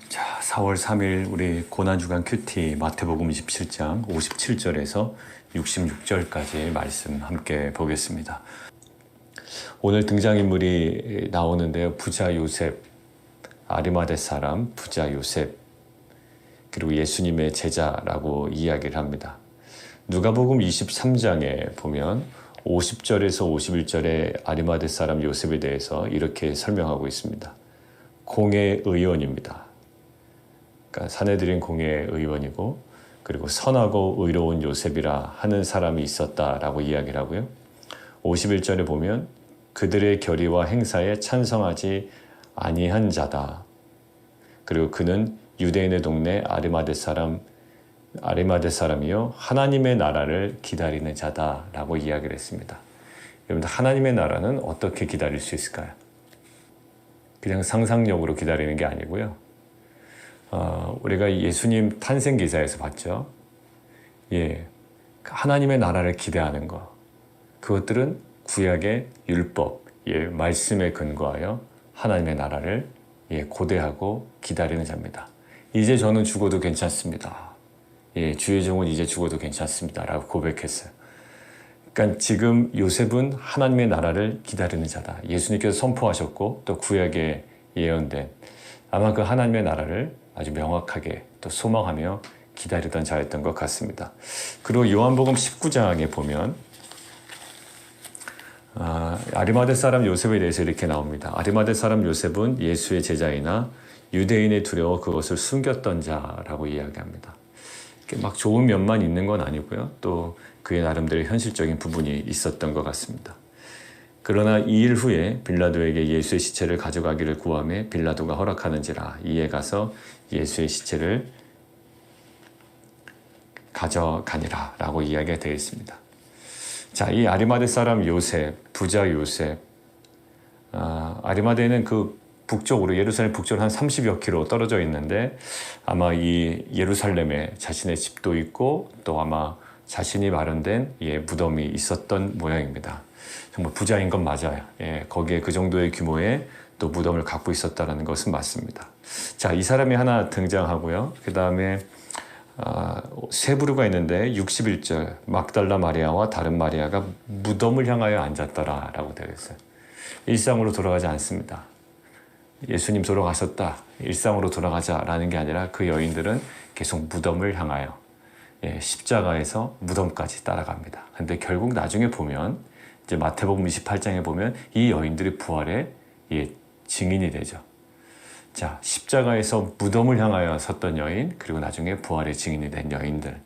자, 4월 3일 우리 고난주간 큐티 마태복음 27장 57절에서 66절까지의 말씀 함께 보겠습니다. 오늘 등장인물이 나오는데요. 부자 요셉, 아리마대 사람 부자 요셉, 그리고 예수님의 제자라고 이야기를 합니다. 누가복음 23장에 보면 50절에서 51절에 아리마대 사람 요셉에 대해서 이렇게 설명하고 있습니다. 공의 의원입니다. 그러니까 사내들인 공의 의원이고, 그리고 선하고 의로운 요셉이라 하는 사람이 있었다라고 이야기를 하고요. 51절에 보면 그들의 결의와 행사에 찬성하지 아니한 자다. 그리고 그는 유대인의 동네 아리마대 사람이요 하나님의 나라를 기다리는 자다라고 이야기를 했습니다. 여러분들, 하나님의 나라는 어떻게 기다릴 수 있을까요? 그냥 상상력으로 기다리는 게 아니고요. 우리가 예수님 탄생 기사에서 봤죠. 하나님의 나라를 기대하는 것. 그것들은 구약의 율법, 말씀에 근거하여 하나님의 나라를 고대하고 기다리는 자입니다. 이제 저는 죽어도 괜찮습니다. 주의 종은 이제 죽어도 괜찮습니다. 라고 고백했어요. 그러니까 지금 요셉은 하나님의 나라를 기다리는 자다. 예수님께서 선포하셨고 또 구약에 예언된 아마 그 하나님의 나라를 아주 명확하게 또 소망하며 기다리던 자였던 것 같습니다. 그리고 요한복음 19장에 보면 아리마대 사람 요셉에 대해서 이렇게 나옵니다. 아리마대 사람 요셉은 예수의 제자이나 유대인의 두려워 그것을 숨겼던 자라고 이야기합니다. 막 좋은 면만 있는 건 아니고요. 또 그의 나름대로 현실적인 부분이 있었던 것 같습니다. 그러나 2일 후에 빌라도에게 예수의 시체를 가져가기를 구하매 빌라도가 허락하는지라 이에 가서 예수의 시체를 가져가니라 라고 이야기가 되어 있습니다. 자, 이 아리마대 사람 요셉, 부자 요셉, 아리마대는 그 북쪽으로, 예루살렘 북쪽으로 한 30여 킬로 떨어져 있는데 아마 이 예루살렘에 자신의 집도 있고 또 아마 자신이 마련된 무덤이 있었던 모양입니다. 정말 부자인 건 맞아요. 거기에 그 정도의 규모의 또 무덤을 갖고 있었다는 것은 맞습니다. 자, 이 사람이 하나 등장하고요. 그 다음에 세 부류가 있는데 61절 막달라 마리아와 다른 마리아가 무덤을 향하여 앉았더라 라고 되어 있어요. 일상으로 돌아가지 않습니다. 예수님 돌아가셨다, 일상으로 돌아가자라는 게 아니라 그 여인들은 계속 무덤을 향하여 십자가에서 무덤까지 따라갑니다. 근데 결국 나중에 보면 이제 마태복음 28장에 보면 이 여인들이 부활의 증인이 되죠. 자, 십자가에서 무덤을 향하여 섰던 여인, 그리고 나중에 부활의 증인이 된 여인들.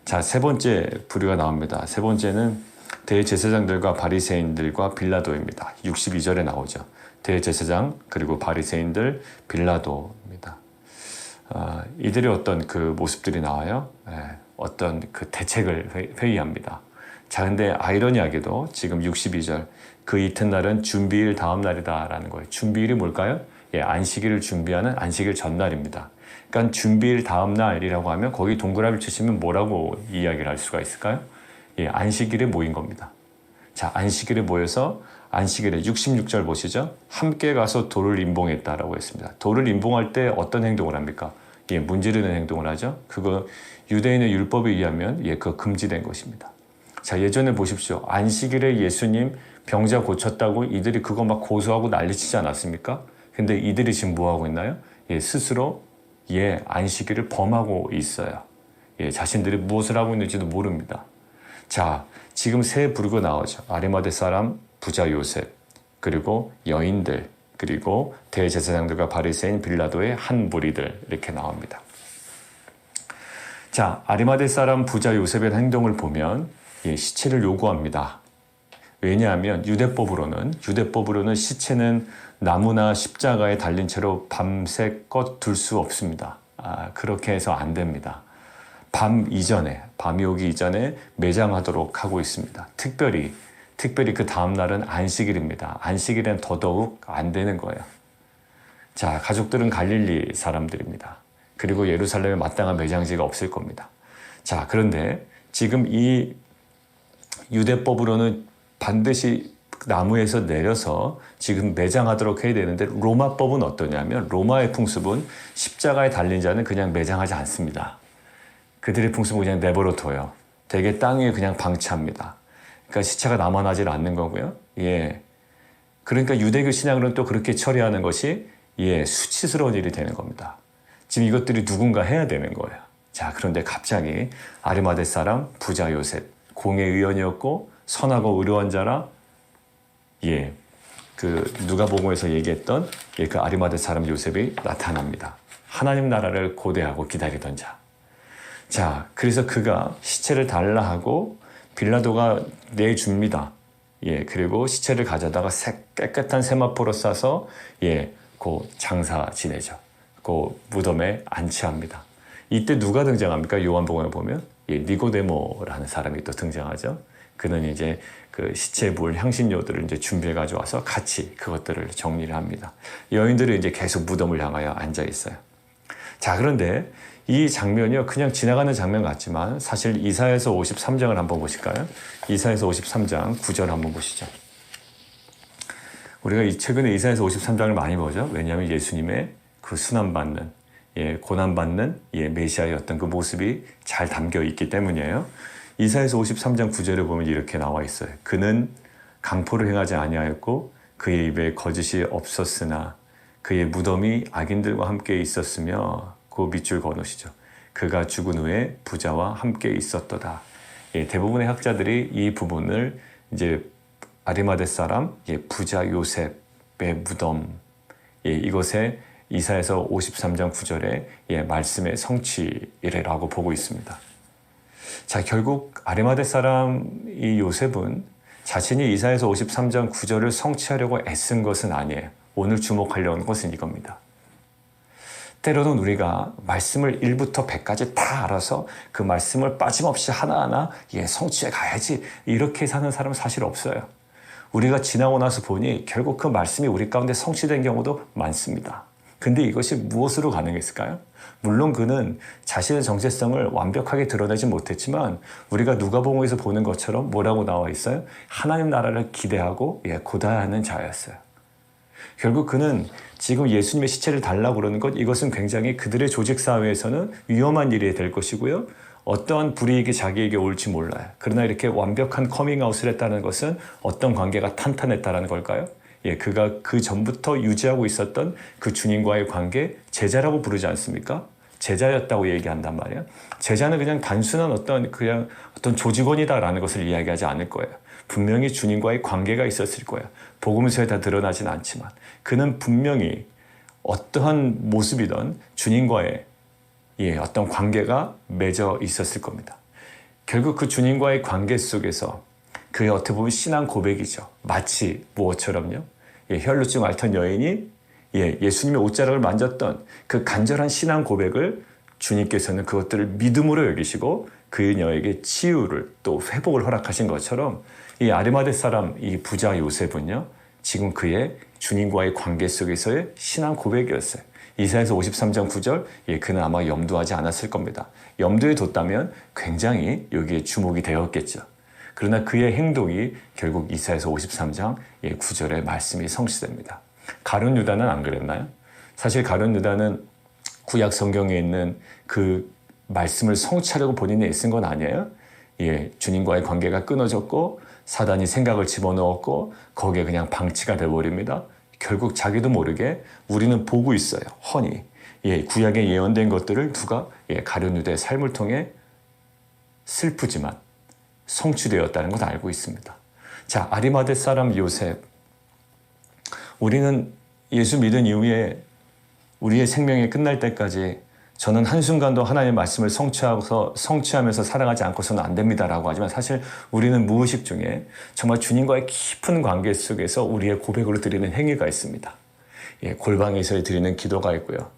자, 세 번째 부류가 나옵니다. 세 번째는 대제사장들과 바리새인들과 빌라도입니다. 62절에 나오죠. 대제사장 그리고 바리새인들, 빌라도입니다. 이들의 어떤 그 모습들이 나와요. 어떤 그 대책을 회의합니다. 자, 근데 아이러니하게도 지금 62절 그 이튿날은 준비일 다음 날이다 라는 거예요. 준비일이 뭘까요? 안식일을 준비하는 안식일 전날입니다. 그러니까 준비일 다음 날이라고 하면 거기 동그라미 치시면 뭐라고 이야기를 할 수가 있을까요? 안식일에 모인 겁니다. 자, 안식일에 모여서 안식일에 66절 보시죠. 함께 가서 돌을 임봉했다라고 했습니다. 돌을 임봉할 때 어떤 행동을 합니까? 문지르는 행동을 하죠. 그거 유대인의 율법에 의하면 그거 금지된 것입니다. 자, 예전에 보십시오. 안식일에 예수님 병자 고쳤다고 이들이 그거 막 고소하고 난리치지 않았습니까? 근데 이들이 지금 뭐 하고 있나요? 스스로 안식일을 범하고 있어요. 자신들이 무엇을 하고 있는지도 모릅니다. 자, 지금 세 부류가 나오죠. 아리마대 사람 부자 요셉, 그리고 여인들, 그리고 대제사장들과 바리새인 빌라도의 한 무리들, 이렇게 나옵니다. 자, 아리마대 사람 부자 요셉의 행동을 보면 시체를 요구합니다. 왜냐하면 유대법으로는 시체는 나무나 십자가에 달린 채로 밤새껏 둘 수 없습니다. 그렇게 해서 안 됩니다. 밤이 오기 이전에 매장하도록 하고 있습니다. 특별히 그 다음날은 안식일입니다. 안식일엔 더더욱 안 되는 거예요. 자, 가족들은 갈릴리 사람들입니다. 그리고 예루살렘에 마땅한 매장지가 없을 겁니다. 자, 그런데 지금 이 유대법으로는 반드시 나무에서 내려서 지금 매장하도록 해야 되는데 로마법은 어떠냐면 로마의 풍습은 십자가에 달린 자는 그냥 매장하지 않습니다. 그들의 풍습은 그냥 내버려 둬요. 대개 땅 위에 그냥 방치합니다. 그러니까 시체가 남아나질 않는 거고요. 예. 그러니까 유대교 신앙으로는 또 그렇게 처리하는 것이 수치스러운 일이 되는 겁니다. 지금 이것들이 누군가 해야 되는 거예요. 자, 그런데 갑자기 아리마대 사람 부자 요셉, 공의 의원이었고 선하고 의로운 자라 그 누가복음에서 얘기했던 그 아리마대 사람 요셉이 나타납니다. 하나님 나라를 고대하고 기다리던 자. 자, 그래서 그가 시체를 달라 하고 빌라도가 내줍니다. 그리고 시체를 가져다가 깨끗한 세마포로 싸서 그 장사 지내죠. 그 무덤에 안치합니다. 이때 누가 등장합니까? 요한복음에 보면 니고데모라는 사람이 또 등장하죠. 그는 이제 그 시체에 물 향신료들을 이제 준비해 가져와서 같이 그것들을 정리를 합니다. 여인들은 이제 계속 무덤을 향하여 앉아 있어요. 자, 그런데 이 장면이요, 그냥 지나가는 장면 같지만 사실 이사야서 53장을 한번 보실까요? 이사야서 53장 9절 한번 보시죠. 우리가 최근에 이사야서 53장을 많이 보죠. 왜냐하면 예수님의 그 순환받는, 고난받는 메시아의 어떤 그 모습이 잘 담겨 있기 때문이에요. 이사야서 53장 9절에 보면 이렇게 나와 있어요. 그는 강포를 행하지 아니하였고 그의 입에 거짓이 없었으나 그의 무덤이 악인들과 함께 있었으며 그 밑줄 거놓으시죠. 그가 죽은 후에 부자와 함께 있었도다. 대부분의 학자들이 이 부분을 이제 아리마대 사람 부자 요셉의 무덤 이것에 이사야서 53장 9절에 말씀의 성취라고 보고 있습니다. 자, 결국 아리마대 사람 이 요셉은 자신이 이사야서 53장 9절을 성취하려고 애쓴 것은 아니에요. 오늘 주목하려는 것은 이겁니다. 때로는 우리가 말씀을 1부터 100까지 다 알아서 그 말씀을 빠짐없이 하나하나 성취해 가야지 이렇게 사는 사람은 사실 없어요. 우리가 지나고 나서 보니 결국 그 말씀이 우리 가운데 성취된 경우도 많습니다. 근데 이것이 무엇으로 가능했을까요? 물론 그는 자신의 정체성을 완벽하게 드러내지 못했지만 우리가 누가복음에서 보는 것처럼 뭐라고 나와 있어요? 하나님 나라를 기대하고 고대하는 자였어요. 결국 그는 지금 예수님의 시체를 달라고 그러는 것, 이것은 굉장히 그들의 조직사회에서는 위험한 일이 될 것이고요. 어떠한 불이익이 자기에게 올지 몰라요. 그러나 이렇게 완벽한 커밍아웃을 했다는 것은 어떤 관계가 탄탄했다는 걸까요? 그가 그 전부터 유지하고 있었던 그 주님과의 관계, 제자라고 부르지 않습니까? 제자였다고 얘기한단 말이에요. 제자는 그냥 단순한 어떤 조직원이다라는 것을 이야기하지 않을 거예요. 분명히 주님과의 관계가 있었을 거예요. 복음서에 다 드러나진 않지만 그는 분명히 어떠한 모습이든 주님과의 어떤 관계가 맺어 있었을 겁니다. 결국 그 주님과의 관계 속에서 그의 어떻게 보면 신앙 고백이죠. 마치 무엇처럼요? 혈루증 앓던 여인이 예수님의 옷자락을 만졌던 그 간절한 신앙 고백을 주님께서는 그것들을 믿음으로 여기시고 그녀에게 치유를 또 회복을 허락하신 것처럼 이 아리마대 사람 이 부자 요셉은요, 지금 그의 주님과의 관계 속에서의 신앙 고백이었어요. 이사야서 53장 9절, 그는 아마 염두하지 않았을 겁니다. 염두에 뒀다면 굉장히 여기에 주목이 되었겠죠. 그러나 그의 행동이 결국 이사야서 53장 9절의 말씀이 성취됩니다. 가룟 유다는 안 그랬나요? 사실 가룟 유다는 구약 성경에 있는 그 말씀을 성취하려고 본인이 애쓴 건 아니에요. 주님과의 관계가 끊어졌고 사단이 생각을 집어넣었고 거기에 그냥 방치가 돼버립니다. 결국 자기도 모르게 우리는 보고 있어요. 훤히. 구약에 예언된 것들을 누가 가룟 유다의 삶을 통해 슬프지만 성취되었다는 걸 알고 있습니다. 자, 아리마대 사람 요셉. 우리는 예수 믿은 이후에 우리의 생명이 끝날 때까지 저는 한순간도 하나님의 말씀을 성취하면서 살아가지 않고서는 안 됩니다라고 하지만 사실 우리는 무의식 중에 정말 주님과의 깊은 관계 속에서 우리의 고백으로 드리는 행위가 있습니다. 골방에서 드리는 기도가 있고요.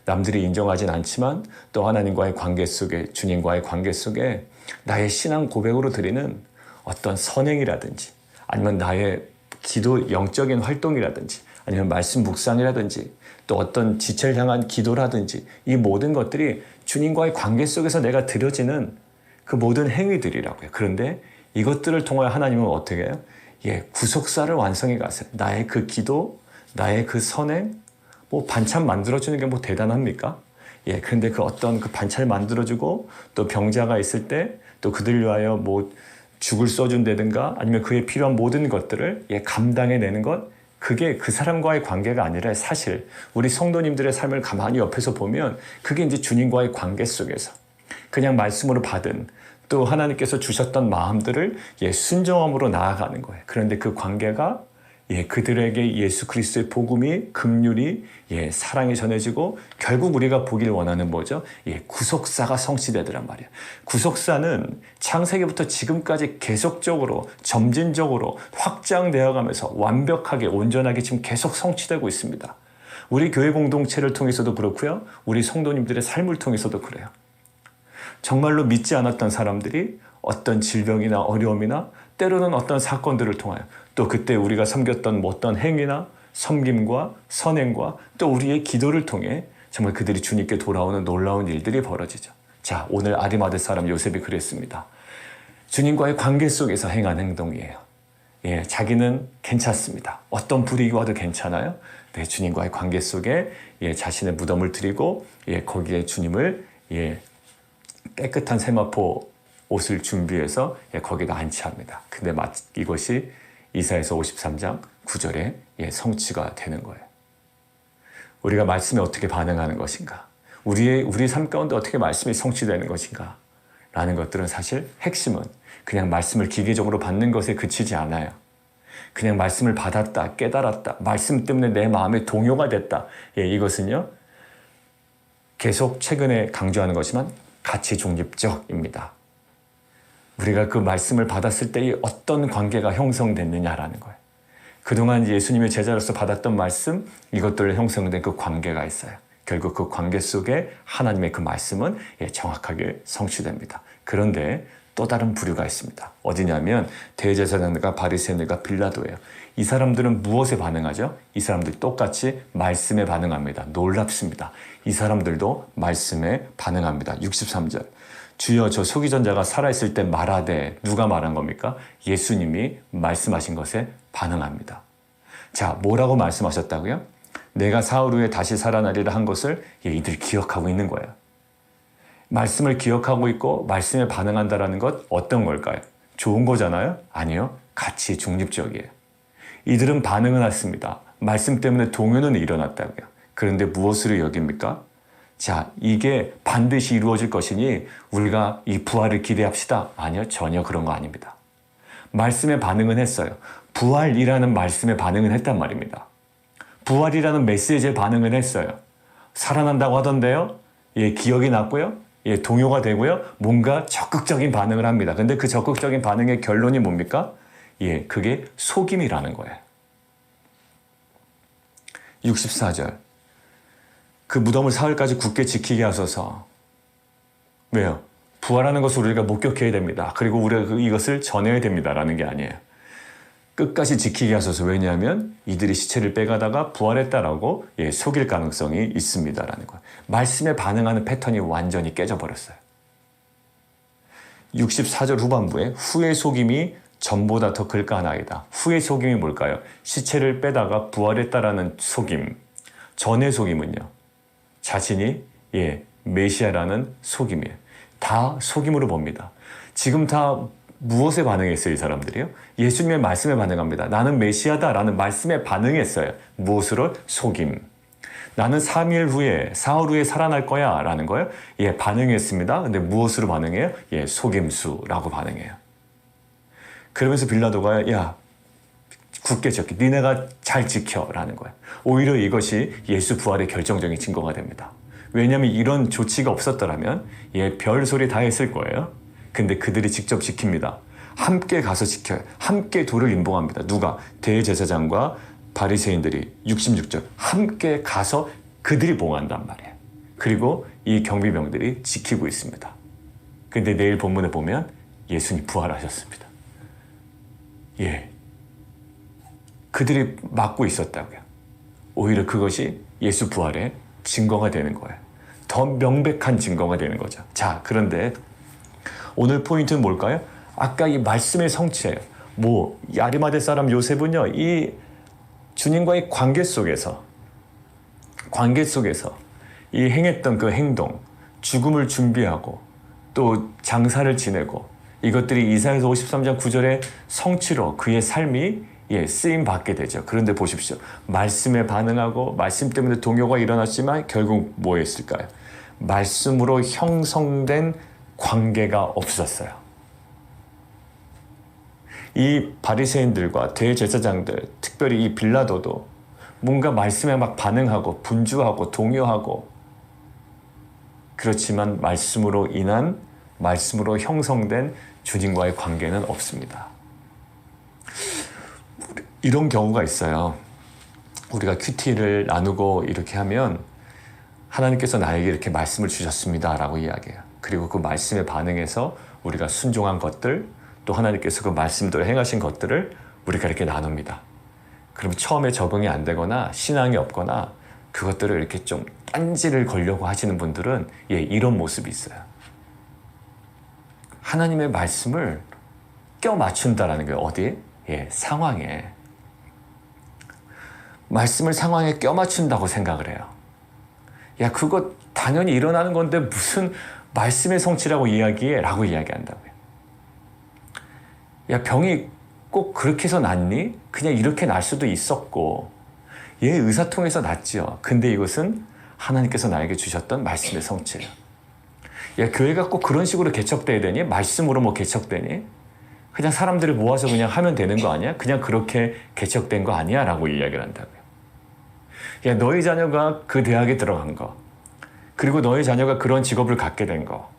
남들이 인정하진 않지만 또 하나님과의 관계 속에, 주님과의 관계 속에 나의 신앙 고백으로 드리는 어떤 선행이라든지 아니면 나의 기도 영적인 활동이라든지 아니면 말씀 묵상이라든지 또 어떤 지체를 향한 기도라든지 이 모든 것들이 주님과의 관계 속에서 내가 드려지는 그 모든 행위들이라고요. 그런데 이것들을 통하여 하나님은 어떻게 해요? 구속사를 완성해 갔어요. 나의 그 기도, 나의 그 선행, 뭐 반찬 만들어주는 게 뭐 대단합니까? 그런데 그 어떤 그 반찬을 만들어주고 또 병자가 있을 때 또 그들 위하여 뭐 죽을 써준다든가 아니면 그에 필요한 모든 것들을 감당해내는 것, 그게 그 사람과의 관계가 아니라 사실 우리 성도님들의 삶을 가만히 옆에서 보면 그게 이제 주님과의 관계 속에서 그냥 말씀으로 받은 또 하나님께서 주셨던 마음들을 순종함으로 나아가는 거예요. 그런데 그 관계가 그들에게 예수 그리스도의 복음이 긍휼이 사랑이 전해지고 결국 우리가 보길 원하는 뭐죠? 구속사가 성취되더란 말이에요. 구속사는 창세기부터 지금까지 계속적으로 점진적으로 확장되어 가면서 완벽하게 온전하게 지금 계속 성취되고 있습니다. 우리 교회 공동체를 통해서도 그렇고요. 우리 성도님들의 삶을 통해서도 그래요. 정말로 믿지 않았던 사람들이 어떤 질병이나 어려움이나 때로는 어떤 사건들을 통하여 또 그때 우리가 섬겼던 어떤 행위나 섬김과 선행과 또 우리의 기도를 통해 정말 그들이 주님께 돌아오는 놀라운 일들이 벌어지죠. 자, 오늘 아리마대 사람 요셉이 그랬습니다. 주님과의 관계 속에서 행한 행동이에요. 자기는 괜찮습니다. 어떤 불이익이 와도 괜찮아요. 네, 주님과의 관계 속에 자신의 무덤을 드리고 거기에 주님을 깨끗한 세마포 옷을 준비해서 거기다 안치합니다. 근데 이것이 이사야서 53장 9절에 성취가 되는 거예요. 우리가 말씀에 어떻게 반응하는 것인가? 우리 삶 가운데 어떻게 말씀이 성취되는 것인가? 라는 것들은 사실 핵심은 그냥 말씀을 기계적으로 받는 것에 그치지 않아요. 그냥 말씀을 받았다, 깨달았다, 말씀 때문에 내 마음에 동요가 됐다. 이것은요, 계속 최근에 강조하는 것이지만 가치 중립적입니다. 우리가 그 말씀을 받았을 때의 어떤 관계가 형성됐느냐라는 거예요. 그동안 예수님의 제자로서 받았던 말씀, 이것들을 형성된 그 관계가 있어요. 결국 그 관계 속에 하나님의 그 말씀은 정확하게 성취됩니다. 그런데 또 다른 부류가 있습니다. 어디냐면 대제사장들과 바리새인들과 빌라도예요. 이 사람들은 무엇에 반응하죠? 이 사람들이 똑같이 말씀에 반응합니다. 놀랍습니다. 이 사람들도 말씀에 반응합니다. 63절. 주여 저 속이던 자가 살아있을 때 말하되, 누가 말한 겁니까? 예수님이 말씀하신 것에 반응합니다. 자, 뭐라고 말씀하셨다고요? 내가 사흘 후에 다시 살아나리라 한 것을 이들 기억하고 있는 거예요. 말씀을 기억하고 있고 말씀에 반응한다는 것 어떤 걸까요? 좋은 거잖아요? 아니요. 가치 중립적이에요. 이들은 반응은 했습니다. 말씀 때문에 동요는 일어났다고요. 그런데 무엇으로 여깁니까? 자, 이게 반드시 이루어질 것이니 우리가 이 부활을 기대합시다. 아니요, 전혀 그런 거 아닙니다. 말씀에 반응은 했어요. 부활이라는 말씀에 반응은 했단 말입니다. 부활이라는 메시지에 반응은 했어요. 살아난다고 하던데요. 기억이 났고요. 동요가 되고요. 뭔가 적극적인 반응을 합니다. 근데 그 적극적인 반응의 결론이 뭡니까? 그게 속임이라는 거예요. 64절. 그 무덤을 사흘까지 굳게 지키게 하소서. 왜요? 부활하는 것을 우리가 목격해야 됩니다. 그리고 우리가 이것을 전해야 됩니다라는 게 아니에요. 끝까지 지키게 하소서. 왜냐하면 이들이 시체를 빼가다가 부활했다라고 속일 가능성이 있습니다라는 거예요. 말씀에 반응하는 패턴이 완전히 깨져버렸어요. 64절 후반부에 후의 속임이 전보다 더 클까나이다. 후의 속임이 뭘까요? 시체를 빼다가 부활했다라는 속임. 전의 속임은요, 자신이 메시아라는 속임이에요. 다 속임으로 봅니다. 지금 다 무엇에 반응했어요, 이 사람들이요? 예수님의 말씀에 반응합니다. 나는 메시아다라는 말씀에 반응했어요. 무엇으로? 속임. 나는 3일 후에, 사흘 후에 살아날 거야 라는 거예요. 반응했습니다. 근데 무엇으로 반응해요? 속임수라고 반응해요. 그러면서 빌라도가 굳게 지켜. 니네가 잘 지켜 라는 거예요. 오히려 이것이 예수 부활의 결정적인 증거가 됩니다. 왜냐하면 이런 조치가 없었더라면 별소리 다 했을 거예요. 근데 그들이 직접 지킵니다. 함께 가서 지켜요. 함께 돌을 임봉합니다. 누가? 대제사장과 바리새인들이 66절 함께 가서 그들이 봉한단 말이에요. 그리고 이 경비병들이 지키고 있습니다. 근데 내일 본문에 보면 예수님 부활하셨습니다. 그들이 막고 있었다고요. 오히려 그것이 예수 부활의 증거가 되는 거예요. 더 명백한 증거가 되는 거죠. 자, 그런데 오늘 포인트는 뭘까요? 아까 이 말씀의 성취예요. 이 아리마대 사람 요셉은요, 이 주님과의 관계 속에서 이 행했던 그 행동, 죽음을 준비하고 또 장사를 지내고 이것들이 이사야서 53장 9절의 성취로 그의 삶이 쓰임 받게 되죠. 그런데 보십시오. 말씀에 반응하고 말씀 때문에 동요가 일어났지만 결국 뭐 했을까요? 말씀으로 형성된 관계가 없었어요. 이 바리새인들과 대제사장들, 특별히 이 빌라도도 뭔가 말씀에 막 반응하고 분주하고 동요하고, 그렇지만 말씀으로 형성된 주님과의 관계는 없습니다. 이런 경우가 있어요. 우리가 큐티를 나누고 이렇게 하면 하나님께서 나에게 이렇게 말씀을 주셨습니다 라고 이야기해요. 그리고 그 말씀에 반응해서 우리가 순종한 것들, 또 하나님께서 그 말씀대로 행하신 것들을 우리가 이렇게 나눕니다. 그럼 처음에 적응이 안 되거나 신앙이 없거나 그것들을 이렇게 좀 딴지를 걸려고 하시는 분들은 이런 모습이 있어요. 하나님의 말씀을 껴맞춘다라는 거예요. 어디에? 상황에. 말씀을 상황에 껴맞춘다고 생각을 해요. 그거 당연히 일어나는 건데 무슨 말씀의 성취라고 이야기해? 라고 이야기한다고요. 병이 꼭 그렇게 해서 낫니? 그냥 이렇게 날 수도 있었고, 의사통해서 낫지요. 근데 이것은 하나님께서 나에게 주셨던 말씀의 성취예요. 교회가 꼭 그런 식으로 개척돼야 되니? 말씀으로 개척되니? 그냥 사람들을 모아서 그냥 하면 되는 거 아니야? 그냥 그렇게 개척된 거 아니야? 라고 이야기를 한다고요. 너희 자녀가 그 대학에 들어간 거, 그리고 너희 자녀가 그런 직업을 갖게 된 거,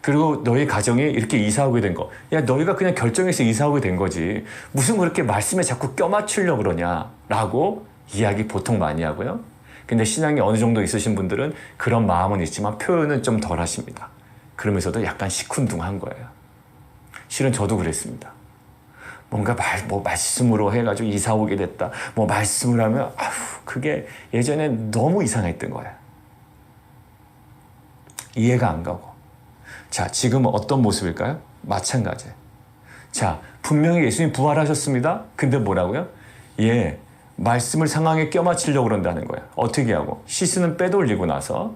그리고 너희 가정이 이렇게 이사 오게 된 거, 너희가 그냥 결정해서 이사 오게 된 거지 무슨 그렇게 말씀에 자꾸 껴맞추려고 그러냐 라고 이야기 보통 많이 하고요. 근데 신앙이 어느 정도 있으신 분들은 그런 마음은 있지만 표현은 좀 덜 하십니다. 그러면서도 약간 시큰둥한 거예요. 실은 저도 그랬습니다. 뭔가 말씀으로 해가지고 이사 오게 됐다. 말씀을 하면 그게 예전에 너무 이상했던 거예요. 이해가 안 가고. 자, 지금은 어떤 모습일까요? 마찬가지. 자, 분명히 예수님 부활하셨습니다. 근데 뭐라고요? 말씀을 상황에 껴맞추려고 그런다는 거예요. 어떻게 하고? 시스는 빼돌리고 나서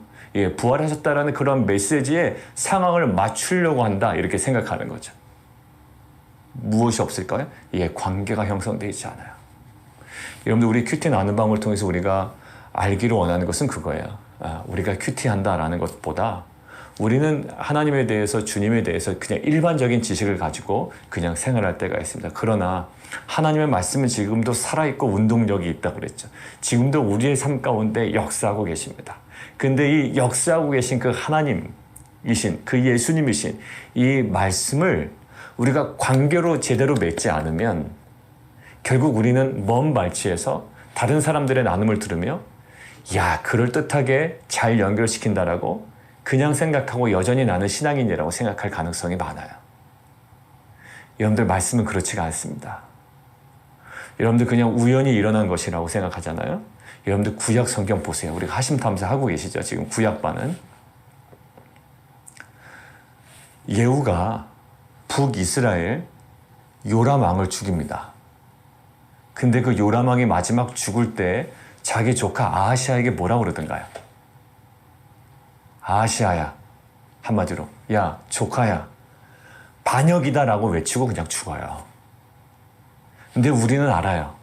부활하셨다라는 그런 메시지에 상황을 맞추려고 한다. 이렇게 생각하는 거죠. 무엇이 없을까요? 관계가 형성되어 있지 않아요. 여러분들, 우리 큐티 나누는 방을 통해서 우리가 알기를 원하는 것은 그거예요. 우리가 큐티한다라는 것보다 우리는 하나님에 대해서, 주님에 대해서 그냥 일반적인 지식을 가지고 그냥 생활할 때가 있습니다. 그러나 하나님의 말씀은 지금도 살아있고 운동력이 있다고 그랬죠. 지금도 우리의 삶 가운데 역사하고 계십니다. 근데 이 역사하고 계신 그 하나님이신, 그 예수님이신 이 말씀을 우리가 관계로 제대로 맺지 않으면 결국 우리는 먼 발치에서 다른 사람들의 나눔을 들으며 그럴듯하게 잘 연결시킨다라고 그냥 생각하고 여전히 나는 신앙인이라고 생각할 가능성이 많아요. 여러분들, 말씀은 그렇지가 않습니다. 여러분들 그냥 우연히 일어난 것이라고 생각하잖아요. 여러분들 구약 성경 보세요. 우리가 하심탐사하고 계시죠. 지금 구약반은. 예후가 북이스라엘 요람 왕을 죽입니다. 근데 그 요람 왕이 마지막 죽을 때 자기 조카 아하시아에게 뭐라고 그러던가요? 아하시아야, 한마디로 조카야, 반역이다라고 외치고 그냥 죽어요. 근데 우리는 알아요.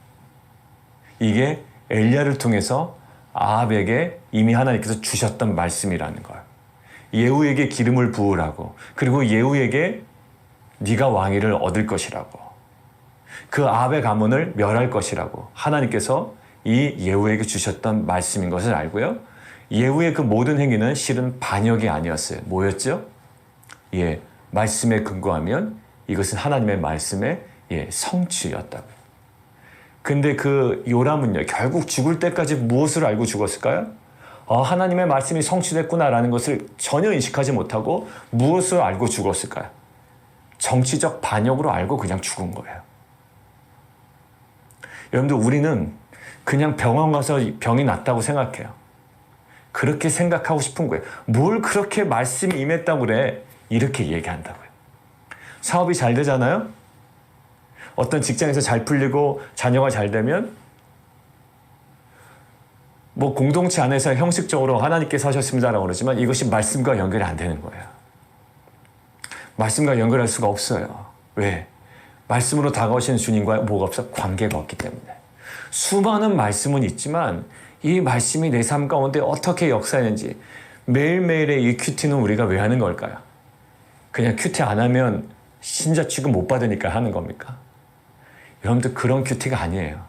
이게 엘리야를 통해서 아합에게 이미 하나님께서 주셨던 말씀이라는 걸. 예후에게 기름을 부으라고, 그리고 예후에게 네가 왕위를 얻을 것이라고, 그 아합의 가문을 멸할 것이라고 하나님께서 이 예후에게 주셨던 말씀인 것을 알고요. 예후의 그 모든 행위는 실은 반역이 아니었어요. 뭐였죠? 말씀에 근거하면 이것은 하나님의 말씀의 성취였다고요. 근데 그 요람은요, 결국 죽을 때까지 무엇을 알고 죽었을까요? 하나님의 말씀이 성취됐구나라는 것을 전혀 인식하지 못하고 무엇을 알고 죽었을까요? 정치적 반역으로 알고 그냥 죽은 거예요. 여러분들, 우리는 그냥 병원 가서 병이 낫다고 생각해요. 그렇게 생각하고 싶은 거예요. 뭘 그렇게 말씀이 임했다고 그래? 이렇게 얘기한다고요. 사업이 잘 되잖아요? 어떤 직장에서 잘 풀리고 자녀가 잘 되면 뭐 공동체 안에서 형식적으로 하나님께서 하셨습니다라고 그러지만 이것이 말씀과 연결이 안 되는 거예요. 말씀과 연결할 수가 없어요. 왜? 말씀으로 다가오시는 주님과 뭐가 없어? 관계가 없기 때문에. 수많은 말씀은 있지만 이 말씀이 내 삶 가운데 어떻게 역사했는지 매일매일의 이 큐티는 우리가 왜 하는 걸까요? 그냥 큐티 안 하면 신자 취급 못 받으니까 하는 겁니까? 여러분들 그런 큐티가 아니에요.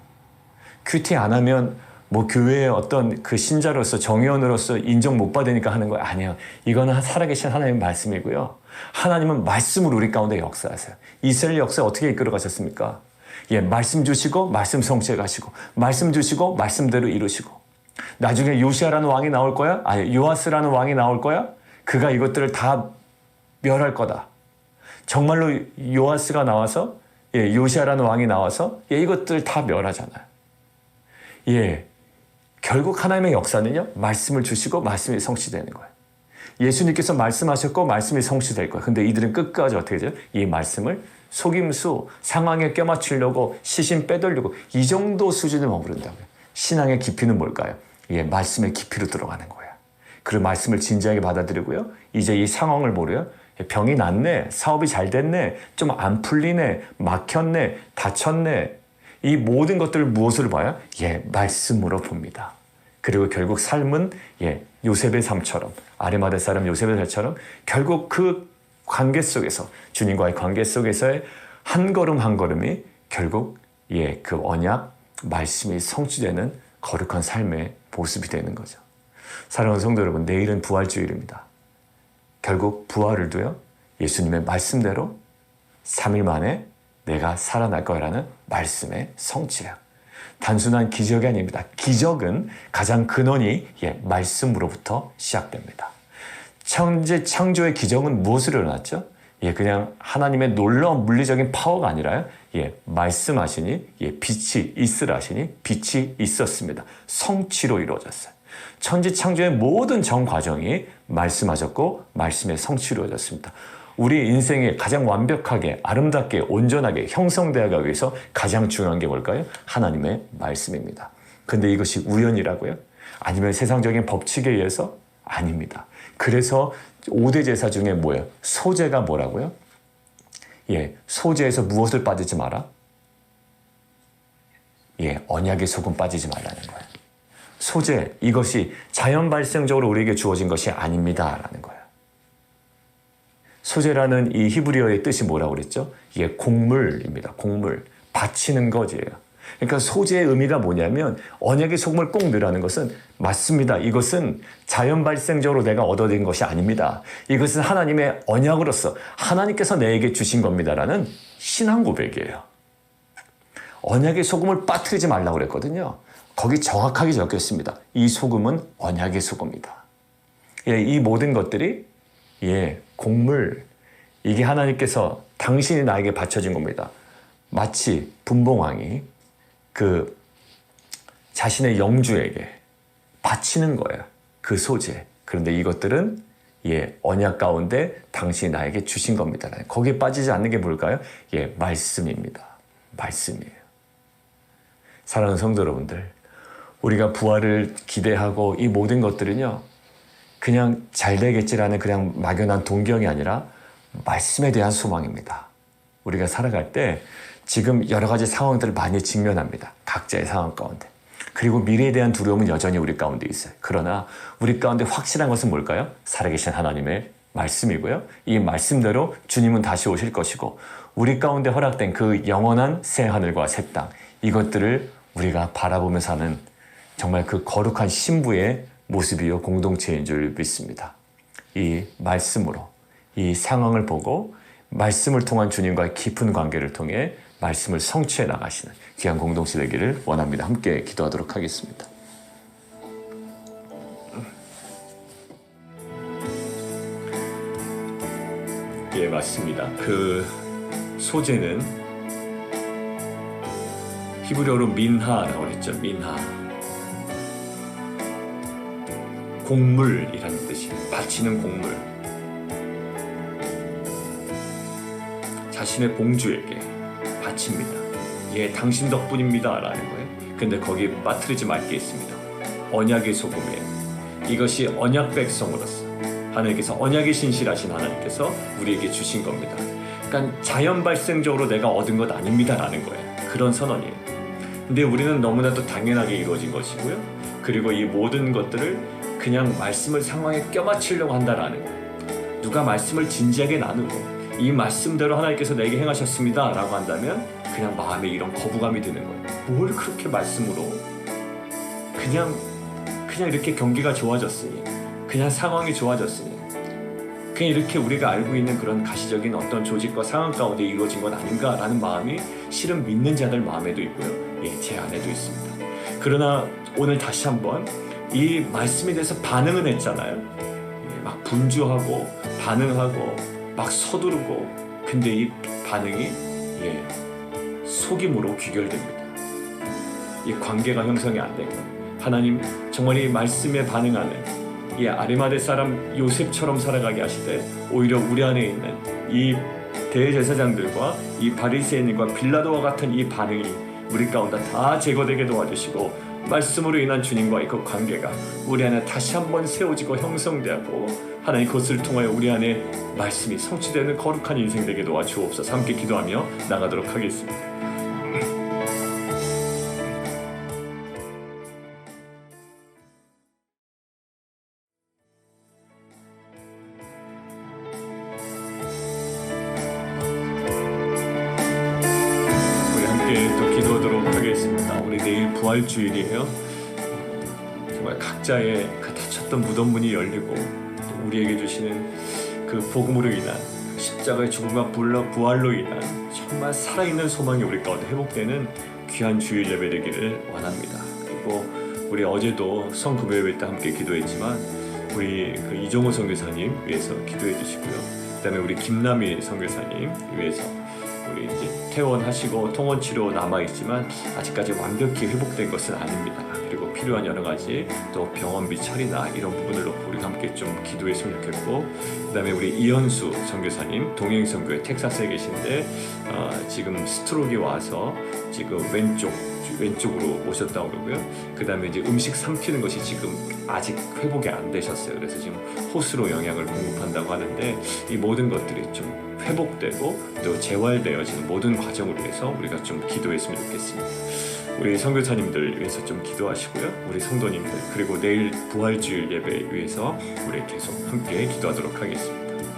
큐티 안 하면 뭐 교회의 어떤 그 신자로서 정의원으로서 인정 못 받으니까 하는 거예요. 아니에요. 이거는 살아계신 하나님의 말씀이고요. 하나님은 말씀으로 우리 가운데 역사하세요. 이스라엘 역사 어떻게 이끌어 가셨습니까? 예, 말씀 주시고 말씀 성취해 가시고 말씀 주시고 말씀대로 이루시고 나중에 요시아라는 왕이 나올 거야? 아니 요아스라는 왕이 나올 거야? 그가 이것들을 다 멸할 거다. 정말로 요아스가 나와서 예, 요시아라는 왕이 나와서 예, 이것들 다 멸하잖아요. 예, 결국 하나님의 역사는요. 말씀을 주시고 말씀이 성취되는 거예요. 예수님께서 말씀하셨고 말씀이 성취될 거예요. 근데 이들은 끝까지 어떻게 돼요? 이 말씀을 속임수, 상황에 껴맞추려고 시신 빼돌리고 이 정도 수준에 머무른다고요. 신앙의 깊이는 뭘까요? 예, 말씀의 깊이로 들어가는 거예요. 그 말씀을 진지하게 받아들이고요. 이제 이 상황을 보려요. 병이 낫네, 사업이 잘 됐네, 좀 안 풀리네, 막혔네, 다쳤네. 이 모든 것들을 무엇으로 봐요? 예, 말씀으로 봅니다. 그리고 결국 삶은 예, 요셉의 삶처럼 아리마대 사람 요셉의 삶처럼 결국 그 관계 속에서 주님과의 관계 속에서의 한 걸음 한 걸음이 결국 예, 그 언약 말씀이 성취되는 거룩한 삶의 모습이 되는 거죠. 사랑하는 성도 여러분, 내일은 부활주일입니다. 결국 부활을 두요 예수님의 말씀대로 3일 만에 내가 살아날 거라는 말씀의 성취예요. 단순한 기적이 아닙니다. 기적은 가장 근원이 예, 말씀으로부터 시작됩니다. 천지 창조의 기적은 무엇으로 일어났죠? 예, 그냥 하나님의 놀라운 물리적인 파워가 아니라요. 예, 말씀하시니 예, 빛이 있으라 하시니 빛이 있었습니다. 성취로 이루어졌어요. 천지 창조의 모든 전 과정이 말씀하셨고 말씀의 성취로 이루어졌습니다. 우리 인생에 가장 완벽하게 아름답게 온전하게 형성되어가기 위해서 가장 중요한 게 뭘까요? 하나님의 말씀입니다. 근데 이것이 우연이라고요? 아니면 세상적인 법칙에 의해서? 아닙니다. 그래서 5대 제사 중에 뭐예요? 소제가 뭐라고요? 예, 소제에서 무엇을 빠지지 마라? 예, 언약의 소금 빠지지 말라는 거예요. 소제, 이것이 자연 발생적으로 우리에게 주어진 것이 아닙니다라는 거예요. 소제라는 이 히브리어의 뜻이 뭐라고 그랬죠? 이게 곡물입니다. 곡물. 바치는 것이에요. 그러니까 소제의 의미가 뭐냐면 언약의 소금을 꼭 넣으라는 것은 맞습니다. 이것은 자연 발생적으로 내가 얻어낸 것이 아닙니다. 이것은 하나님의 언약으로서 하나님께서 내게 주신 겁니다라는 신앙 고백이에요. 언약의 소금을 빠뜨리지 말라고 그랬거든요. 거기 정확하게 적혀 있습니다. 이 소금은 언약의 소금이다. 예, 이 모든 것들이 예, 곡물, 이게 하나님께서 당신이 나에게 바쳐진 겁니다. 마치 분봉왕이 그 자신의 영주에게 바치는 거예요. 그 소재. 그런데 이것들은 예, 언약 가운데 당신이 나에게 주신 겁니다. 거기에 빠지지 않는 게 뭘까요? 예, 말씀입니다. 말씀이에요. 사랑하는 성도 여러분들, 우리가 부활을 기대하고 이 모든 것들은요, 그냥 잘 되겠지라는 그냥 막연한 동경이 아니라 말씀에 대한 소망입니다. 우리가 살아갈 때 지금 여러 가지 상황들을 많이 직면합니다. 각자의 상황 가운데. 그리고 미래에 대한 두려움은 여전히 우리 가운데 있어요. 그러나 우리 가운데 확실한 것은 뭘까요? 살아계신 하나님의 말씀이고요. 이 말씀대로 주님은 다시 오실 것이고 우리 가운데 허락된 그 영원한 새 하늘과 새 땅, 이것들을 우리가 바라보며 사는 정말 그 거룩한 신부의 모습이요 공동체인 줄 믿습니다. 이 말씀으로 이 상황을 보고 말씀을 통한 주님과의 깊은 관계를 통해 말씀을 성취해 나가시는 귀한 공동체 되기를 원합니다. 함께 기도하도록 하겠습니다. 예, 맞습니다. 그 소재는 히브리어로 민하라고 그랬죠. 민하. 곡물이라는 뜻이에요. 바치는 곡물. 자신의 봉주에게 바칩니다. 예, 당신 덕분입니다 라는 거예요. 근데 거기 빠뜨리지 말 게 있습니다. 언약의 소금이에요. 이것이 언약 백성으로서 하나님께서 언약이 신실하신 하나님께서 우리에게 주신 겁니다. 그러니까 자연 발생적으로 내가 얻은 것 아닙니다 라는 거예요. 그런 선언이에요. 근데 우리는 너무나도 당연하게 이루어진 것이고요. 그리고 이 모든 것들을 그냥 말씀을 상황에 껴맞추려고 한다라는 거예요. 누가 말씀을 진지하게 나누고 이 말씀대로 하나님께서 내게 행하셨습니다 라고 한다면 그냥 마음에 이런 거부감이 드는 거예요. 뭘 그렇게 말씀으로 그냥 이렇게 경기가 좋아졌으니, 그냥 상황이 좋아졌으니, 그냥 이렇게 우리가 알고 있는 그런 가시적인 어떤 조직과 상황 가운데 이루어진 건 아닌가라는 마음이 실은 믿는 자들 마음에도 있고요. 예, 제 안에도 있습니다. 그러나 오늘 다시 한번 이 말씀에 대해서 반응은 했잖아요. 예, 막 분주하고 반응하고 막 서두르고, 근데 이 반응이 속임으로 귀결됩니다. 이 관계가 형성이 안 된 거예요. 하나님 정말 이 말씀에 반응하는 이 아리마대 사람 요셉처럼 살아가게 하시되 오히려 우리 안에 있는 이 대제사장들과 이 바리새인과 빌라도와 같은 이 반응이 우리 가운데 다 제거되게 도와주시고 말씀으로 인한 주님과의 그 관계가 우리 안에 다시 한번 세워지고 형성되고 하나님 그것을 통하여 우리 안에 말씀이 성취되는 거룩한 인생 되게 도와주옵소서. 함께 기도하며 나가도록 하겠습니다. 또 기도하도록 하겠습니다. 우리 내일 부활주일이에요. 정말 각자의 그 닫혔던 무덤문이 열리고 또 우리에게 주시는 그 복음으로 인한 십자가의 죽음과 부활로 인한 정말 살아있는 소망이 우리 가운데 회복되는 귀한 주일 예배 되기를 원합니다. 그리고 우리 어제도 성금요예배 때 함께 기도했지만 우리 그 이종호 선교사님 위해서 기도해 주시고요. 그다음에 우리 김남희 선교사님 위해서 우리 이제 퇴원하시고 통원치료 남아있지만 아직까지 완벽히 회복된 것은 아닙니다. 그리고 필요한 여러 가지 또 병원비 처리나 이런 부분을 놓고 우리가 함께 좀 기도했으면 좋겠고, 그 다음에 우리 이현수 선교사님 동행선교회 텍사스에 계신데 지금 스트로크가 와서 지금 왼쪽으로 오셨다고 그러고요. 그 다음에 이제 음식 삼키는 것이 지금 아직 회복이 안 되셨어요. 그래서 지금 호스로 영양을 공급한다고 하는데 이 모든 것들이 좀 회복되고 또 재활되어지는 모든 과정을 위해서 우리가 좀 기도했으면 좋겠습니다. 우리 선교사님들 위해서 좀 기도하시고요. 우리 성도님들 그리고 내일 부활주일 예배 위해서 우리 계속 함께 기도하도록 하겠습니다.